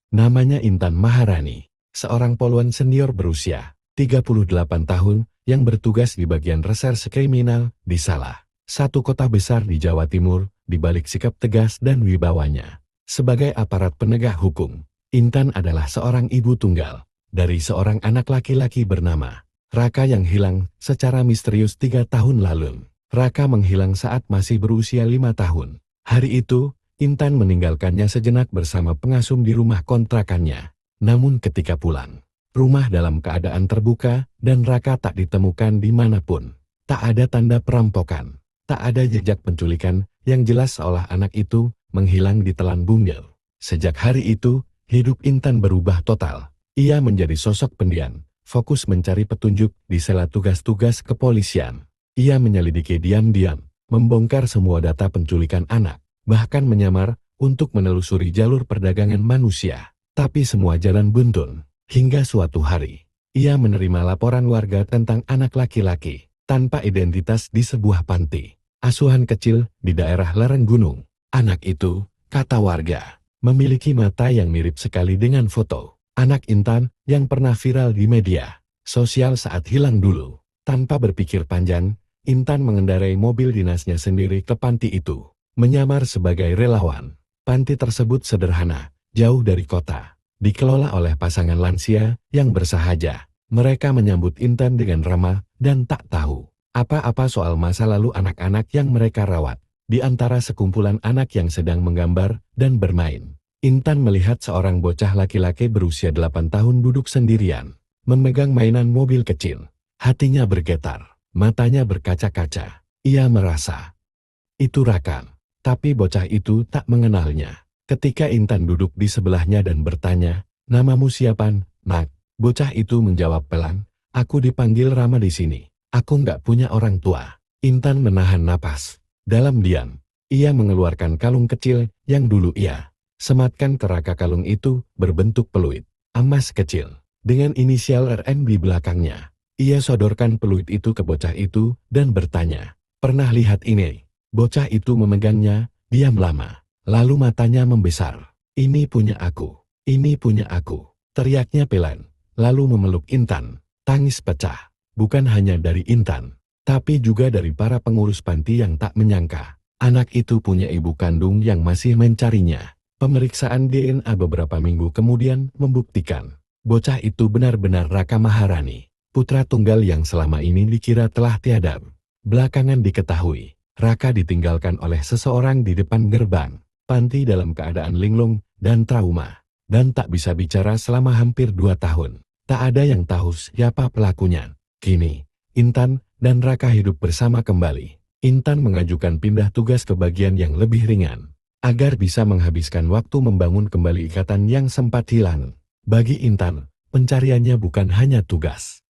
Namanya Intan Maharani, seorang poluan senior berusia 38 tahun yang bertugas di bagian reserse kriminal di salah satu kota besar di Jawa Timur. Di balik sikap tegas dan wibawanya sebagai aparat penegak hukum, Intan adalah seorang ibu tunggal dari seorang anak laki-laki bernama Raka yang hilang secara misterius 3 tahun lalu. Raka menghilang saat masih berusia 5 tahun. Hari itu, Intan meninggalkannya sejenak bersama pengasuh di rumah kontrakannya. Namun ketika pulang, rumah dalam keadaan terbuka dan Raka tak ditemukan dimanapun. Tak ada tanda perampokan, tak ada jejak penculikan yang jelas seolah anak itu menghilang di telan bumil. Sejak hari itu, hidup Intan berubah total. Ia menjadi sosok pendiam, fokus mencari petunjuk di sela tugas-tugas kepolisian. Ia menyelidiki diam-diam, membongkar semua data penculikan anak, bahkan menyamar untuk menelusuri jalur perdagangan manusia. Tapi semua jalan buntu, hingga suatu hari, ia menerima laporan warga tentang anak laki-laki tanpa identitas di sebuah panti asuhan kecil di daerah lereng gunung. Anak itu, kata warga, memiliki mata yang mirip sekali dengan foto anak Intan yang pernah viral di media sosial saat hilang dulu. Tanpa berpikir panjang, Intan mengendarai mobil dinasnya sendiri ke panti itu, menyamar sebagai relawan. Panti tersebut sederhana, jauh dari kota, dikelola oleh pasangan lansia yang bersahaja. Mereka menyambut Intan dengan ramah dan tak tahu apa-apa soal masa lalu anak-anak yang mereka rawat. Di antara sekumpulan anak yang sedang menggambar dan bermain, Intan melihat seorang bocah laki-laki berusia 8 tahun duduk sendirian, memegang mainan mobil kecil. Hatinya bergetar, matanya berkaca-kaca. Ia merasa itu Raka, tapi bocah itu tak mengenalnya. Ketika Intan duduk di sebelahnya dan bertanya, "Namamu siapa, Nak?" Bocah itu menjawab pelan, "Aku dipanggil Rama di sini. Aku nggak punya orang tua." Intan menahan napas. Dalam diam, ia mengeluarkan kalung kecil yang dulu ia sematkan ke Raka. Kalung itu berbentuk peluit emas kecil dengan inisial RN di belakangnya. Ia sodorkan peluit itu ke bocah itu dan bertanya, "Pernah lihat ini?" Bocah itu memegangnya, diam lama. Lalu matanya membesar. "Ini punya aku, ini punya aku," teriaknya pelan. Lalu memeluk Intan. Tangis pecah, bukan hanya dari Intan, tapi juga dari para pengurus panti yang tak menyangka anak itu punya ibu kandung yang masih mencarinya. Pemeriksaan DNA beberapa minggu kemudian membuktikan bocah itu benar-benar Raka Maharani, putra tunggal yang selama ini dikira telah tiada. Belakangan diketahui, Raka ditinggalkan oleh seseorang di depan gerbang panti dalam keadaan linglung dan trauma, dan tak bisa bicara selama hampir 2 tahun. Tak ada yang tahu siapa pelakunya. Kini, Intan dan Raka hidup bersama kembali. Intan mengajukan pindah tugas ke bagian yang lebih ringan, agar bisa menghabiskan waktu membangun kembali ikatan yang sempat hilang. Bagi Intan, pencariannya bukan hanya tugas.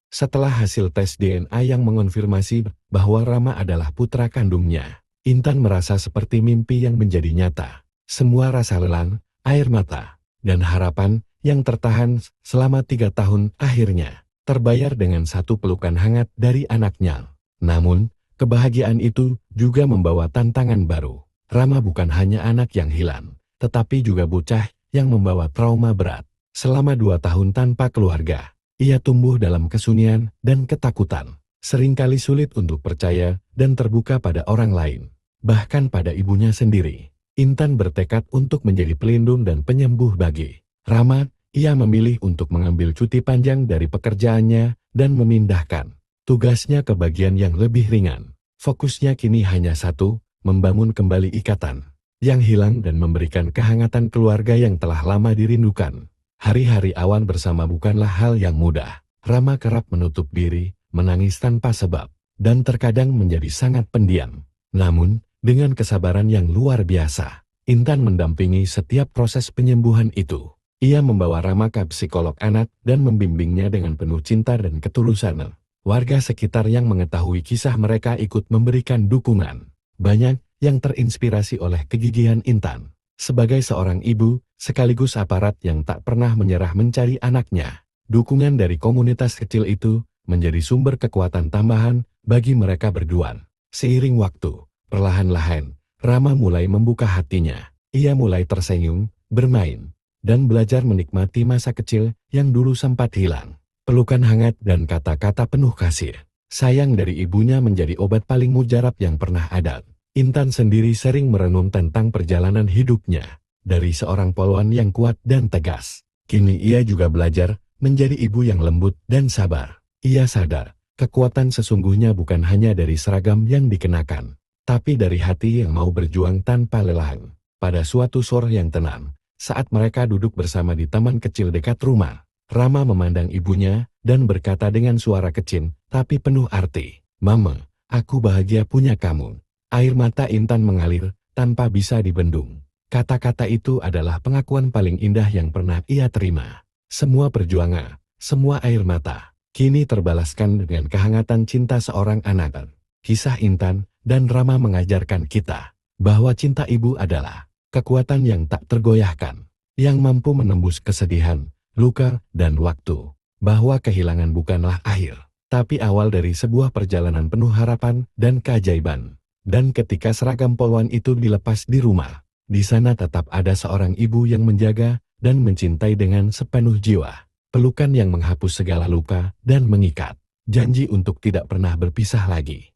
Setelah hasil tes DNA yang mengonfirmasi bahwa Rama adalah putra kandungnya, Intan merasa seperti mimpi yang menjadi nyata. Semua rasa lelah, air mata, dan harapan yang tertahan selama 3 tahun akhirnya terbayar dengan satu pelukan hangat dari anaknya. Namun, kebahagiaan itu juga membawa tantangan baru. Rama bukan hanya anak yang hilang, tetapi juga bocah yang membawa trauma berat. Selama 2 tahun tanpa keluarga, ia tumbuh dalam kesunyian dan ketakutan. Seringkali sulit untuk percaya dan terbuka pada orang lain, bahkan pada ibunya sendiri. Intan bertekad untuk menjadi pelindung dan penyembuh bagi Rama. Ia memilih untuk mengambil cuti panjang dari pekerjaannya dan memindahkan tugasnya ke bagian yang lebih ringan. Fokusnya kini hanya satu, membangun kembali ikatan yang hilang dan memberikan kehangatan keluarga yang telah lama dirindukan. Hari-hari awan bersama bukanlah hal yang mudah. Rama kerap menutup diri, menangis tanpa sebab, dan terkadang menjadi sangat pendiam. Namun, dengan kesabaran yang luar biasa, Intan mendampingi setiap proses penyembuhan itu. Ia membawa Rama ke psikolog anak dan membimbingnya dengan penuh cinta dan ketulusan. Warga sekitar yang mengetahui kisah mereka ikut memberikan dukungan. Banyak yang terinspirasi oleh kegigihan Intan sebagai seorang ibu, sekaligus aparat yang tak pernah menyerah mencari anaknya. Dukungan dari komunitas kecil itu menjadi sumber kekuatan tambahan bagi mereka berdua. Seiring waktu, perlahan-lahan, Rama mulai membuka hatinya. Ia mulai tersenyum, bermain, dan belajar menikmati masa kecil yang dulu sempat hilang. Pelukan hangat dan kata-kata penuh kasih sayang dari ibunya menjadi obat paling mujarab yang pernah ada. Intan sendiri sering merenung tentang perjalanan hidupnya. Dari seorang polwan yang kuat dan tegas, kini ia juga belajar menjadi ibu yang lembut dan sabar. Ia sadar, kekuatan sesungguhnya bukan hanya dari seragam yang dikenakan, tapi dari hati yang mau berjuang tanpa lelah. Pada suatu sore yang tenang, saat mereka duduk bersama di taman kecil dekat rumah, Rama memandang ibunya dan berkata dengan suara kecil tapi penuh arti, "Mama, aku bahagia punya kamu." Air mata Intan mengalir tanpa bisa dibendung. Kata-kata itu adalah pengakuan paling indah yang pernah ia terima. Semua perjuangan, semua air mata, kini terbalaskan dengan kehangatan cinta seorang anak. Kisah Intan dan Rama mengajarkan kita bahwa cinta ibu adalah kekuatan yang tak tergoyahkan, yang mampu menembus kesedihan, luka, dan waktu. Bahwa kehilangan bukanlah akhir, tapi awal dari sebuah perjalanan penuh harapan dan keajaiban. Dan ketika seragam polwan itu dilepas di rumah, di sana tetap ada seorang ibu yang menjaga dan mencintai dengan sepenuh jiwa. Pelukan yang menghapus segala luka dan mengikat. Janji untuk tidak pernah berpisah lagi.